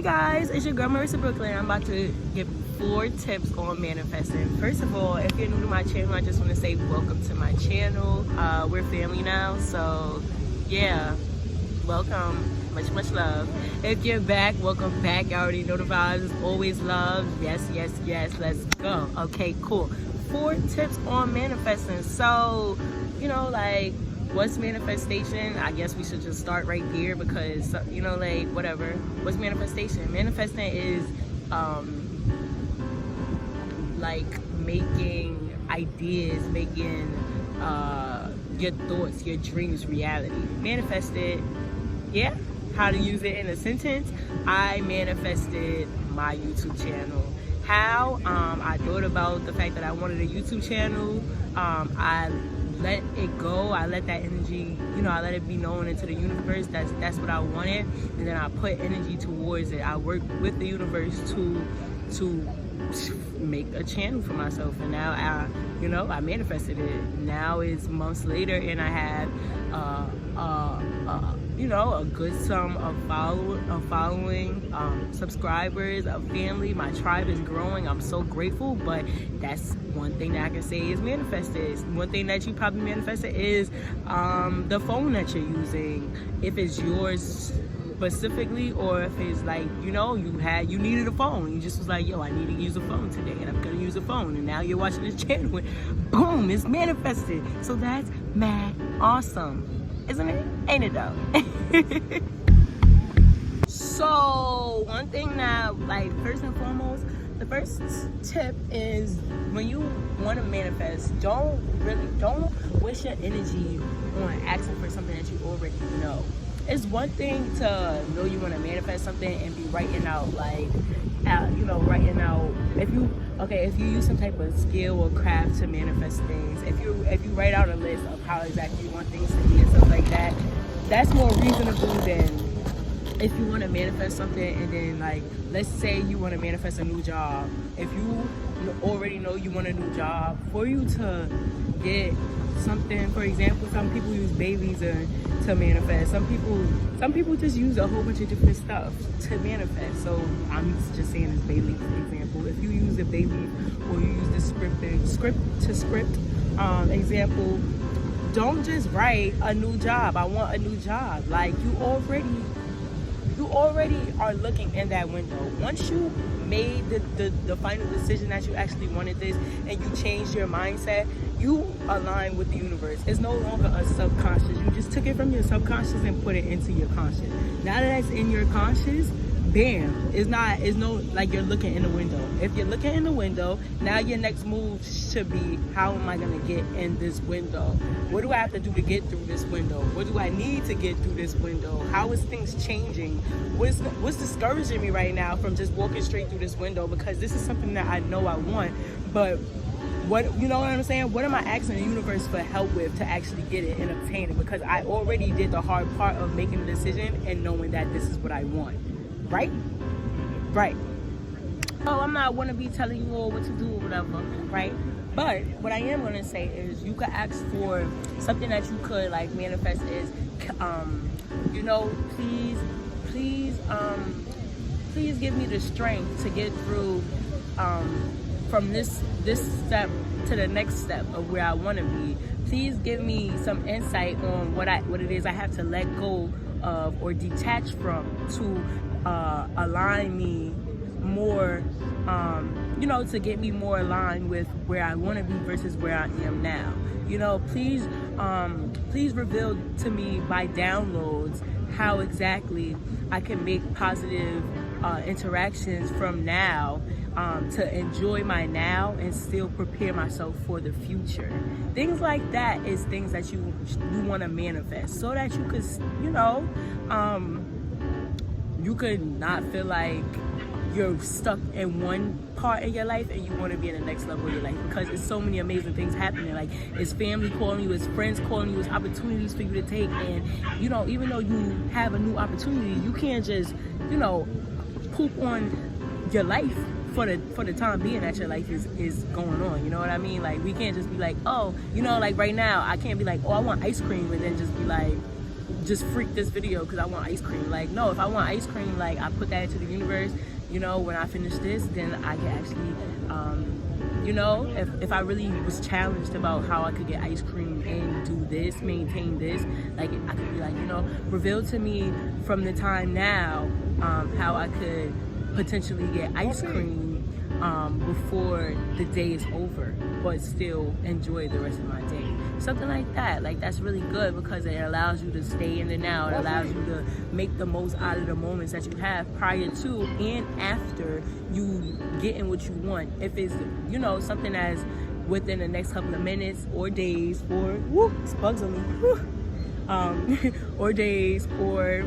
guys, it's your girl Marissa Bklyn. I'm about to give 4 tips on manifesting. First of all, if you're new to my channel, I just want to say welcome to my channel. We're family now, so yeah, welcome. Much love. If you're back, welcome back. You already know the vibes. Always love. Yes, let's go. Okay, cool. 4 tips on manifesting. So, you know, like, what's manifestation? I guess we should just start right there because, you know, like, whatever. What's manifestation? Manifesting is like making ideas, making your thoughts, your dreams reality. Manifested, yeah. How to use it in a sentence? I manifested my YouTube channel. How? I thought about the fact that I wanted a YouTube channel. I let it go. I let that energy, you know, I let it be known into the universe. That's what I wanted, and then I put energy towards it. I worked with the universe to make a channel for myself, and now I manifested it. Now it's months later, and I have you know, a good sum of following, subscribers, a family. My tribe is growing. I'm so grateful. But that's one thing that I can say is manifested. One thing that you probably manifested is the phone that you're using, if it's yours specifically, or if it's like, you know, you needed a phone. You just was like, yo, I need to use a phone today, and I'm gonna use a phone. And now you're watching this channel, and boom, it's manifested. So that's mad awesome, isn't it? Ain't it though? So one thing that, like, first and foremost, the first tip is when you want to manifest, don't waste your energy on asking for something that you already know. It's one thing to know you want to manifest something and be writing out, like, writing out, if you use some type of skill or craft to manifest things, if you write out a list of how exactly you want things to be and stuff like that, that's more reasonable than if you want to manifest something and then, like, let's say you want to manifest a new job. If you already know you want a new job, for you to get something, for example, some people use babies to manifest. Some people just use a whole bunch of different stuff to manifest. So I'm just saying this baby example. If you use a baby or you use the script example, don't just write a new job. I want a new job. Like, you already are looking in that window. Once you made the final decision that you actually wanted this and you changed your mindset, you align with the universe. It's no longer a subconscious. You just took it from your subconscious and put it into your conscious. Now that it's in your conscious, bam, it's no, like, you're looking in the window. If you're looking in the window, now your next move should be, how am I gonna get in this window? What do I have to do to get through this window? What do I need to get through this window? How is things changing? What's discouraging me right now from just walking straight through this window? Because this is something that I know I want, but you know what I'm saying? What am I asking the universe for help with to actually get it and obtain it? Because I already did the hard part of making the decision and knowing that this is what I want. Right? Oh, I'm not want to be telling you all what to do or whatever, right? But what I am going to say is you could ask for something that you could, like, manifest is, you know, please give me the strength to get through from this step to the next step of where I want to be. Please give me some insight on what it is I have to let go of or detach from to align me more, you know, to get me more aligned with where I want to be versus where I am now. You know, please reveal to me by downloads how exactly I can make positive interactions from now to enjoy my now and still prepare myself for the future. Things like that is things that you want to manifest so that you could, you know, you could not feel like you're stuck in one part of your life and you want to be in the next level of your life, because it's so many amazing things happening. Like, it's family calling you, it's friends calling you, it's opportunities for you to take. And, you know, even though you have a new opportunity, you can't just, you know, poop on your life for the time being that your life is going on. You know what I mean? Like, we can't just be like, oh, you know, like right now I can't be like, oh, I want ice cream, and then just be like, just freak this video because I want ice cream. Like, no, if I want ice cream, like, I put that into the universe. You know, when I finish this, then I can actually, you know, if I really was challenged about how I could get ice cream and do this, maintain this, like, I could be like, you know, reveal to me from the time now how I could potentially get ice cream before the day is over, but still enjoy the rest of my day. Something like that. Like, that's really good because it allows you to stay in the now. It allows you to make the most out of the moments that you have prior to and after you getting what you want. If it's, you know, something that's within the next couple of minutes or days or, it's bugs on me, or days or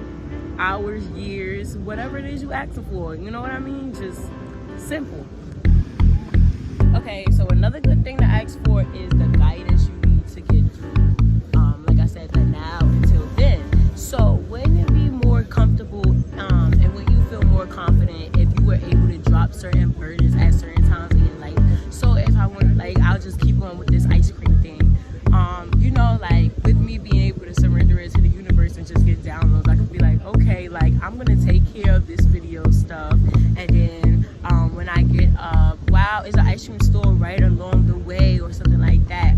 hours, years, whatever it is you ask for. You know what I mean? Just simple. Okay, so another good thing to ask for is the guidance you need to get through, like I said, the now until then. So wouldn't it be more comfortable and when you feel more confident if you were able to drop certain burdens at certain times in your life? So if I want, like, I'll just keep going with this ice cream thing. You know, like, with me being able to surrender it to the universe and just get downloads, I could be like, okay, like, I'm gonna take care of this video stuff, and then when I get wow, is an ice cream store right along the way or something like that,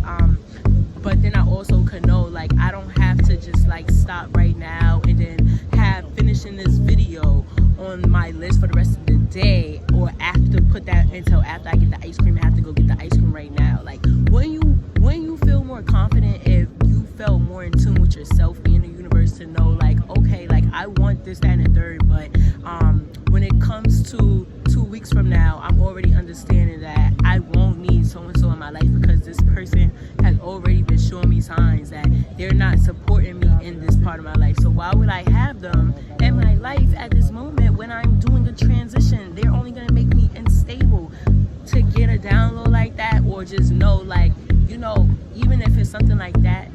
but then I also could know, like, I don't have to just like stop right now and then have finishing this video on my list for the rest of the day, or after put that until after I get the ice cream and have to go get the ice cream right now. Like, when you feel more confident, if you felt more in tune with yourself and the universe to know, like, okay, like, I want this, that, and the third, but when it comes to 2 weeks from now, I'm already understanding that I won't need so-and-so in my life because this person has already been showing me signs that they're not supporting me in this part of my life. So why would I have them in my life at this moment when I'm doing a transition? They're only going to make me unstable. To get a download like that, or just know, like, you know, even if it's something like that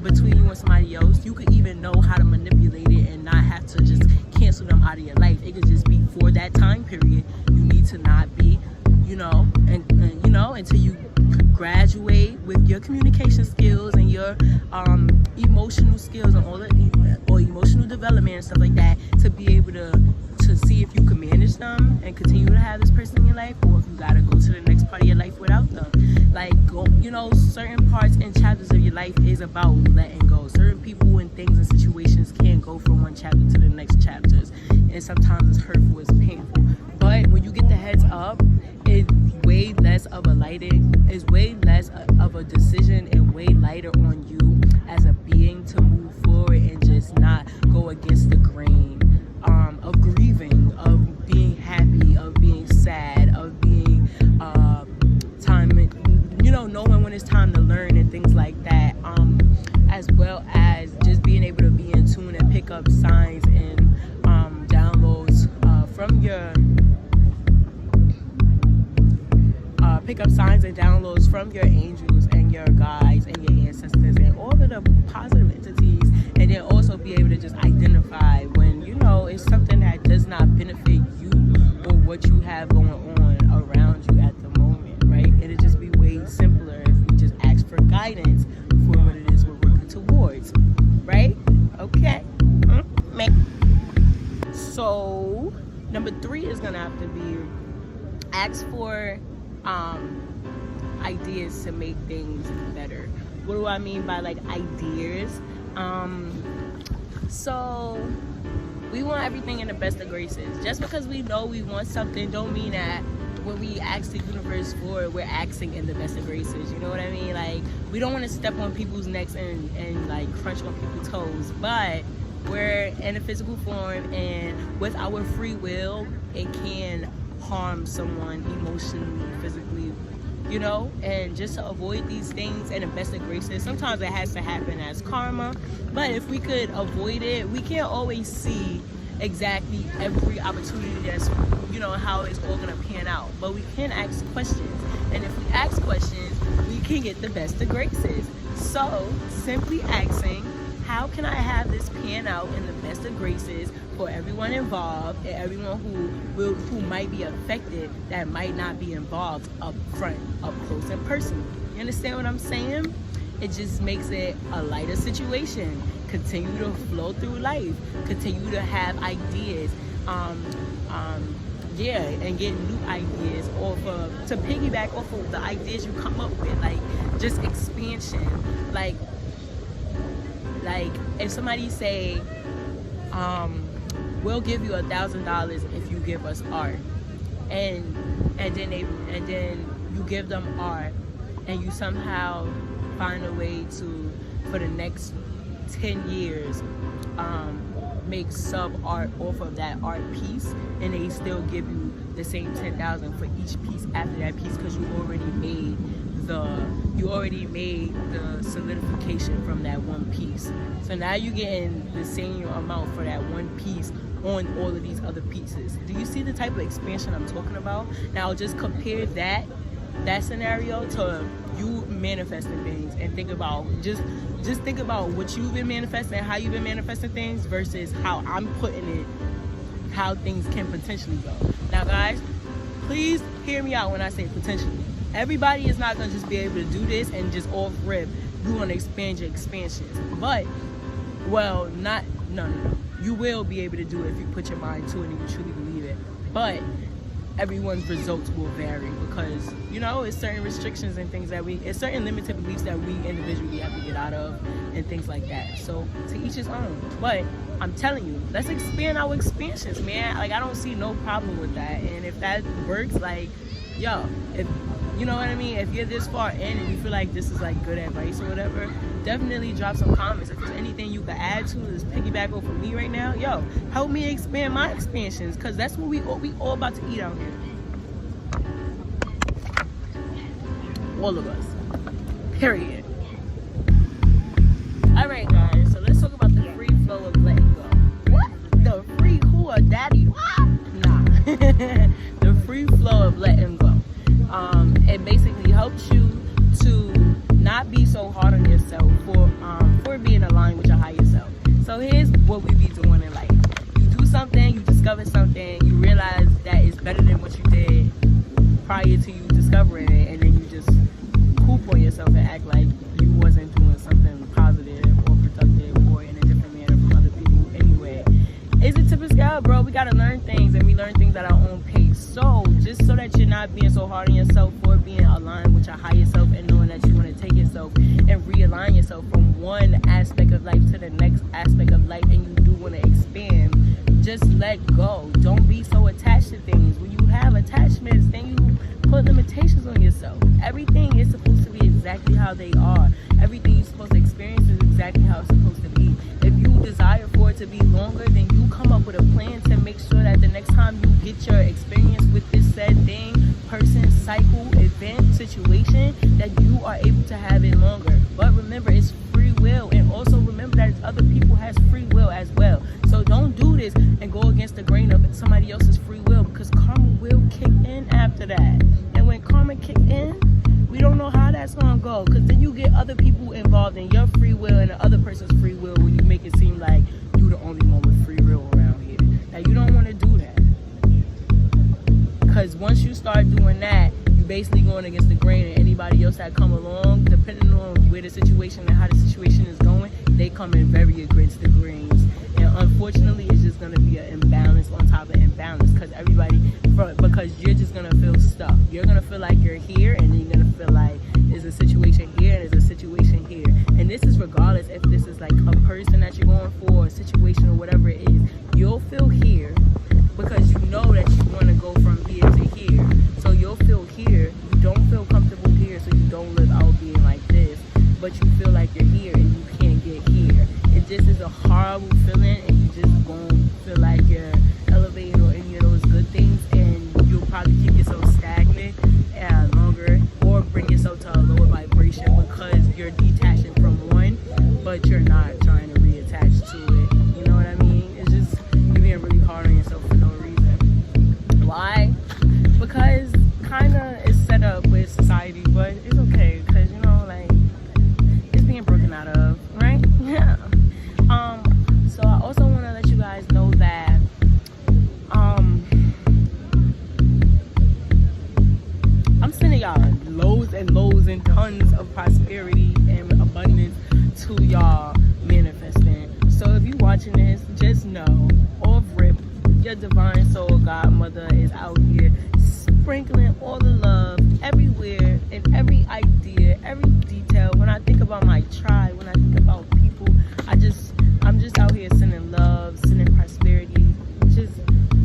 between you and somebody else, you could even know how to manipulate it and not have to just cancel them out of your life. It could just be for that time period. You need to not be, you know, and you know, until you graduate with your communication skills and your emotional skills and all the or emotional development and stuff like that, to be able to see if you can manage them and continue to have this person in your life, or if you gotta go to the next part of your life without them. Like, go, you know, certain parts and chapters of your life is about letting go. Certain people and things and situations can't go from one chapter to the next chapters, and sometimes it's hurtful, it's painful. But when you get the heads up, it's way less of a it's way less of a decision and way lighter on you as a being to move forward and just not go against the grain of grieving, of being happy, of being sad, of being time, you know, knowing when it's time to learn and things like that, as well as just being able to be in tune and pick up signs and downloads from your angels and your guides and your ancestors and all of the positive entities, and then also be able to just identify when, you know, it's something that does not benefit you or what you have going on around you at the moment, right? It'll just be way simpler if we just ask for guidance for what it is we're working towards, right? Okay. So number 3 is gonna have to be ask for ideas to make things better. What do I mean by, like, ideas? So we want everything in the best of graces. Just because we know we want something don't mean that when we ask the universe for it, we're asking in the best of graces. You know what I mean? Like, we don't want to step on people's necks and like crunch on people's toes, but we're in a physical form, and with our free will, it can harm someone emotionally, physically, you know. And just to avoid these things in the best of graces, sometimes it has to happen as karma, but if we could avoid it, we can't always see exactly every opportunity that's, you know, how it's all gonna pan out, but we can ask questions, and if we ask questions, we can get the best of graces. So simply asking, how can I have this pan out in the best of graces for everyone involved and everyone who might be affected that might not be involved up front, up close and personal? You understand what I'm saying? It just makes it a lighter situation, continue to flow through life, continue to have ideas, and get new ideas to piggyback off of the ideas you come up with, like just expansion. Like if somebody say, we'll give you $1,000 if you give us art, and then you give them art, and you somehow find a way to, for the next 10 years, make sub art off of that art piece, and they still give you the same $10,000 for each piece after that piece, because you already made the solidification from that one piece. So now you're getting the same amount for that one piece on all of these other pieces. Do you see the type of expansion I'm talking about? Now just compare that scenario to you manifesting things, and think about just think about what you've been manifesting, how you've been manifesting things, versus how I'm putting it, how things can potentially go. Now guys, please hear me out when I say potentially. Everybody is not gonna just be able to do this and just off rip you want to expand your expansions, but no, you will be able to do it if you put your mind to it and you truly believe it, but everyone's results will vary, because it's certain restrictions and things that it's certain limited beliefs that we individually have to get out of, and things like that. So to each his own, but I'm telling you, let's expand our expansions, man. Like, I don't see no problem with that, and if that works, like, yo, if you know what I mean, if you're this far in and you feel like this is like good advice or whatever, definitely drop some comments. If there's anything you can add to this piggyback off of me right now, yo, help me expand my expansions, because that's what we all about to eat out here. All of us. Period. Alright guys, so let's talk about the free flow of letting go. What? The free who or daddy? What? Nah. The free flow of letting go. It basically helps you to not be so hard on yourself for being aligned with your higher self. So here's what we be doing in life. You do something, you discover something, you realize that it's better than what you did prior to you discovering it, and then you just poop on yourself and act like you wasn't doing something positive or productive or in a different manner from other people anyway. It's a tip of scale, bro. We gotta learn things, and we learn things at our own pace. So just so that you're not being so hard on yourself for being aligned with your higher self, and knowing that you want to take yourself and realign yourself from one aspect of life to the next aspect of life, and you do want to expand, just let go. Don't be so attached to things. When you have attachments, then you put limitations on yourself. Everything is supposed to be exactly how they are. Everything you're supposed to experience is exactly how it's supposed to be. If you desire for it to be longer, then you come up with a plan to make sure that the next time you get your experience with this said thing, person, cycle, event, situation, that you are able to have it longer. But remember, it's free will, and also remember that other people has free will as well. So don't do this and go against the grain of somebody else's free will, because karma will kick in after that. And when karma kick in, we don't know how that's gonna go, because then you get other people involved in your free will and the other person's free will, when you make it seem like you the only one with free will around here. Now you don't want to do that, because once you start doing that, you basically going against the grain, and anybody else that come along, depending on where the situation and how the situation is going, they come in very against the grains, and unfortunately it's just going to be an imbalance on top of imbalance, because you're just going to feel stuck. You're going to feel like you're here, and then you're going to feel like there's a situation here and there's a situation here, and this is regardless if this is like a person that you're going for, a situation, or whatever it is. You'll feel here because you know that you want to go from here to here, so you'll feel here. You don't feel comfortable here, so you don't live out being like this, but you feel like you're here and you can't get here. It just is a horrible feeling, and you just won't feel like you're elevating or any of those good things, and you'll probably keep yourself stagnant longer, or bring yourself to a lower vibration, because you're detaching from one, but you're not trying to reattach to it. You know what I mean? It's just you're being really hard on yourself for no reason. Why? Because kind of it's set up with society, but it's okay, because like it's being broken out of, right? Yeah. So I also want to let you guys watching this, just know, off rip, your divine soul godmother is out here sprinkling all the love everywhere, in every idea, every detail. When I think about my tribe, when I think about people, I'm just out here sending love, sending prosperity.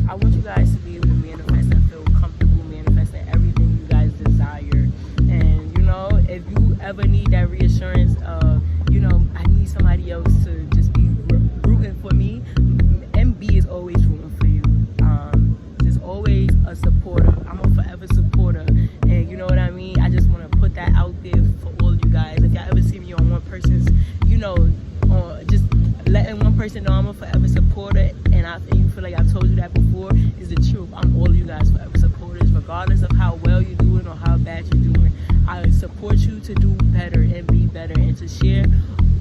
I want you guys to be able to manifest and feel comfortable manifesting everything you guys desire. And if you ever need that reassurance of, I need somebody else to just be rooting for me, MB is always rooting for you. Just always a supporter. I'm a forever supporter. And you know what I mean? I just want to put that out there for all you guys. If y'all ever see me on one person's, just letting one person know I'm a forever supporter, and you feel like I've told you that before, is the truth. I'm all of you guys forever supporters, regardless of how well you're doing or how bad you're doing. I support you to do better and be better, and to share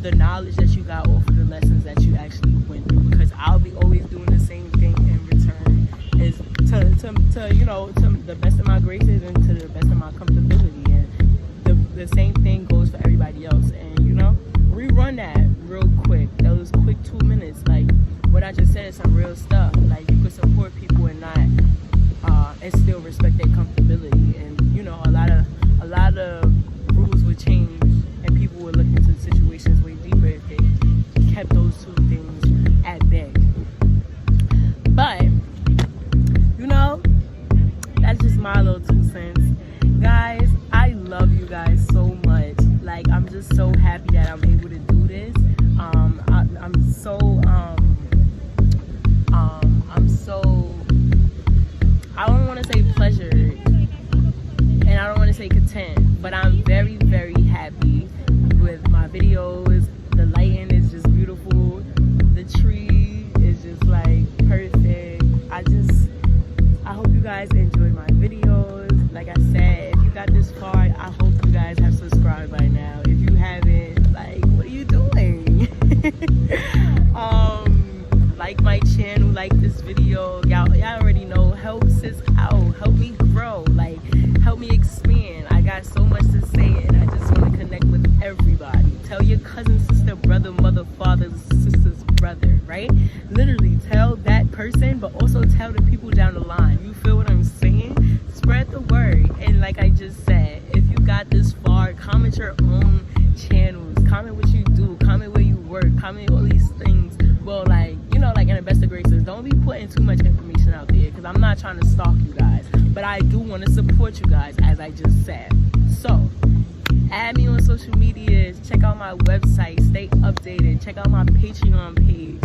the knowledge that you got off of the lessons that you actually went through, because I'll be always doing the same thing in return, is to the best of my graces and to the best of my comfortability. And the same thing goes for everybody else. And rerun that real quick. Those quick 2 minutes, like what I just said is some real stuff. Like, you could support people and not and still respect their comfortability. And a lot of rules would change, and people would look into situations way deeper if they kept those two things at bay. But that's just my little 2 cents. Guys, I love you guys so much. Like, I'm just so happy that I'm able to do this. I'm so I don't want to say pleasured, and I don't want to say content, but I'm very, very happy with my videos. The lighting is just beautiful. The tree is just like perfect. I hope you guys enjoy my videos. Like I said, if you got this far, I hope you guys have subscribed by now. If you haven't, like, what are you doing? Like my channel, like this video. Y'all already know. Help sis out. Help me grow. Like, help me expand. I got so much to say, and I just want to connect with everybody. Tell your cousin, sister, brother, mother, father, sister's brother, right? Literally tell that person, but also tell the people down the line. You feel what I'm saying? Spread the word. And like I just said, if you got this far, comment your own channels. Comment what you do. Comment where you work. Comment all these things. Well, like in the best of graces, don't be putting too much information out there, because I'm not trying to stalk you guys, but I do want to support you guys, as I just said. So add me on social media, check out my website, stay updated, check out my Patreon page,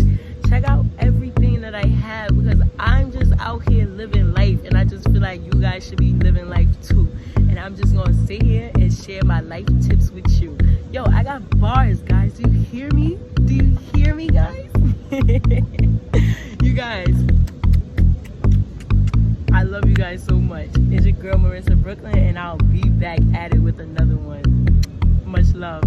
check out everything that I have, because I'm just out here living life, and I just feel like you guys should be living life too. And I'm just gonna sit here and share my life tips with you. Yo, I got bars, guys. Do you hear me? Do you hear me, guys? You guys, I love you guys so much. It's your girl Marissa Bklyn, and I'll be back at it with another one. Much love.